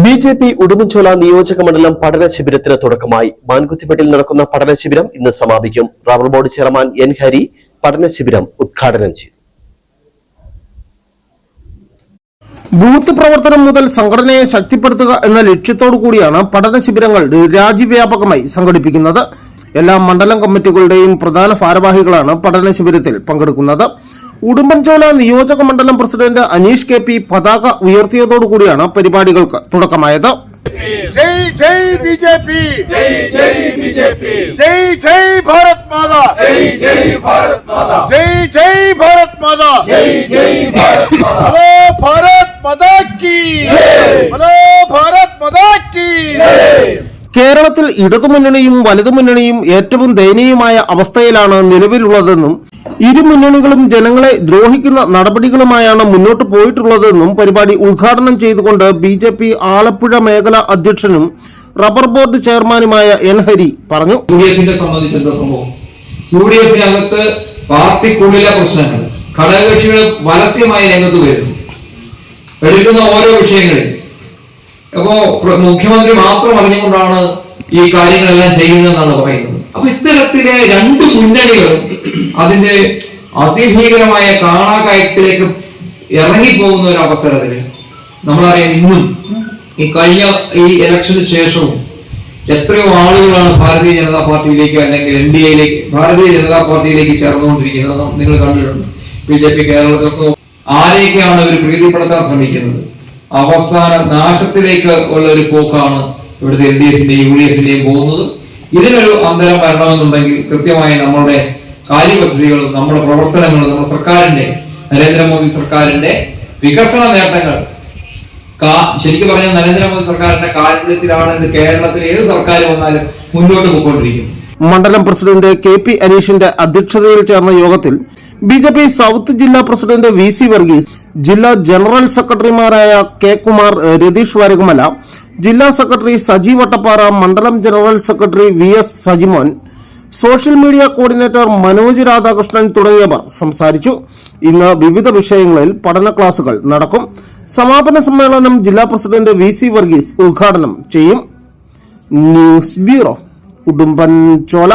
BJP Udumbanchola നിയോജക മണ്ഡലം പഠന ശിബിരത്തിന് തുടക്കമായി. മാൻകുത്തിപ്പെട്ടിൽ നടക്കുന്ന പഠന ശിബിരം ഇന്ന് സമാപിക്കും. Rubber board chairman N Hari പഠന ശിബിരം ഉദ്ഘാടനം ചെയ്തു. ബൂത്ത് പ്രവർത്തനം മുതൽ സംഘടനയെ ശക്തിപ്പെടുത്തുക എന്ന ലക്ഷ്യത്തോടു കൂടിയാണ് പഠന ശിബിരങ്ങൾ രാജ്യവ്യാപകമായി സംഘടിപ്പിക്കുന്നത്. എല്ലാ മണ്ഡലം കമ്മിറ്റികളുടെയും പ്രധാന ഭാരവാഹികളാണ് പഠന ശിബിരത്തിൽ പങ്കെടുക്കുന്നത്. ഉടുമ്പൻചോല നിയോജക മണ്ഡലം പ്രസിഡന്റ് അനീഷ് കെ പി പതാക ഉയർത്തിയതോടുകൂടിയാണ് പരിപാടികൾക്ക് തുടക്കമായത്. जय जय बीजेपी, जय जय बीजेपी, जय जय भारत माता, जय जय भारत माता, जय जय भारत माता, जय जय भारत माता, हेलो भारत माता की, हेलो भारत माता की. കേരളത്തിൽ ഇടതുമുന്നണിയും വലതുമുന്നണിയും ഏറ്റവും ദയനീയമായ അവസ്ഥയിലാണ് നിലവിലുള്ളതെന്നും ഇരു മുന്നണികളും ജനങ്ങളെ ദ്രോഹിക്കുന്ന നടപടികളുമായാണ് മുന്നോട്ട് പോയിട്ടുള്ളതെന്നും പരിപാടി ഉദ്ഘാടനം ചെയ്തുകൊണ്ട് ബിജെപി ആലപ്പുഴ മേഖലാ അധ്യക്ഷനും റബ്ബർ ബോർഡ് ചെയർമാനുമായ എൻ ഹരി പറഞ്ഞു. യുഡിഎഫിനെ സംബന്ധിച്ച സംഭവം, യുഡിഎഫിനകത്ത് പാർട്ടിക്കുള്ളിലെ പ്രശ്നങ്ങൾ, ഘടകകക്ഷികൾ പരസ്യമായി രംഗത്ത് വരുന്നു, എടുക്കുന്ന ഓരോ വിഷയങ്ങളിൽ. അപ്പോ മുഖ്യമന്ത്രി മാത്രം അറിഞ്ഞുകൊണ്ടാണ് ഈ കാര്യങ്ങളെല്ലാം ചെയ്യുന്നതെന്നാണ് പറയുന്നത്. അപ്പൊ ഇത്തരത്തിലെ രണ്ട് മുന്നണികളും അതിന്റെ അതിഭീകരമായ കാണാകയത്തിലേക്ക് ഇറങ്ങിപ്പോകുന്ന ഒരു അവസരത്തില് നമ്മളറിയാം, ഇന്നും ഈ കഴിഞ്ഞ ഈ ഇലക്ഷന് ശേഷവും എത്രയോ ആളുകളാണ് ഭാരതീയ ജനതാ പാർട്ടിയിലേക്ക് അല്ലെങ്കിൽ എൻഡിഎയിലേക്ക് ഭാരതീയ ജനതാ പാർട്ടിയിലേക്ക് ചേർന്നുകൊണ്ടിരിക്കുന്നത് നിങ്ങൾ കണ്ടിട്ടുണ്ട്. ബിജെപി കേരളത്തിൽ ആരെയൊക്കെയാണ് അവർ പ്രീതിപ്പെടുത്താൻ ശ്രമിക്കുന്നത്. അവസാന നാശത്തിലേക്ക് ഉള്ള ഒരു പോക്കാണ് ഇവിടുത്തെ എൽഡിഎഫിന്റെയും യുഡിഎഫിന്റെയും പോകുന്നത്. ഇതിനൊരു അന്തരം വരണമെന്നുണ്ടെങ്കിൽ കൃത്യമായി നമ്മളുടെ കാര്യപദ്ധതികളും നമ്മുടെ പ്രവർത്തനങ്ങളും നമ്മുടെ സർക്കാരിന്റെ നരേന്ദ്രമോദി സർക്കാരിന്റെ വികസന നേട്ടങ്ങൾ ശരിക്കും പറഞ്ഞാൽ നരേന്ദ്രമോദി സർക്കാരിന്റെ കാൽക്കുലത്തിലാണ് ഇന്ന് കേരളത്തിൽ ഏത് സർക്കാർ വന്നാലും മുന്നോട്ട് പോയിക്കൊണ്ടിരിക്കുന്നത്. മണ്ഡലം പ്രസിഡന്റ് കെ പി അനീഷിന്റെ അധ്യക്ഷതയിൽ ചേർന്ന യോഗത്തിൽ ബിജെപി സൗത്ത് ജില്ലാ പ്രസിഡന്റ് വി സി വർഗീസ്, ജില്ലാ ജനറൽ സെക്രട്ടറിമാരായ കെ കുമാർ, രതീഷ് വാരകുമല, ജില്ലാ സെക്രട്ടറി സജി വട്ടപ്പാറ, മണ്ഡലം general secretary V S Sajimon, social media coordinator Manoj Radhakrishnan തുടങ്ങിയവർ സംസാരിച്ചു. ഇന്ന് വിവിധ വിഷയങ്ങളിൽ പഠന ക്ലാസുകൾ നടക്കും. സമാപന സമ്മേളനം ജില്ലാ പ്രസിഡന്റ് വി സി വർഗീസ് ഉദ്ഘാടനം ചെയ്യും. News bureau, Udumbanchola.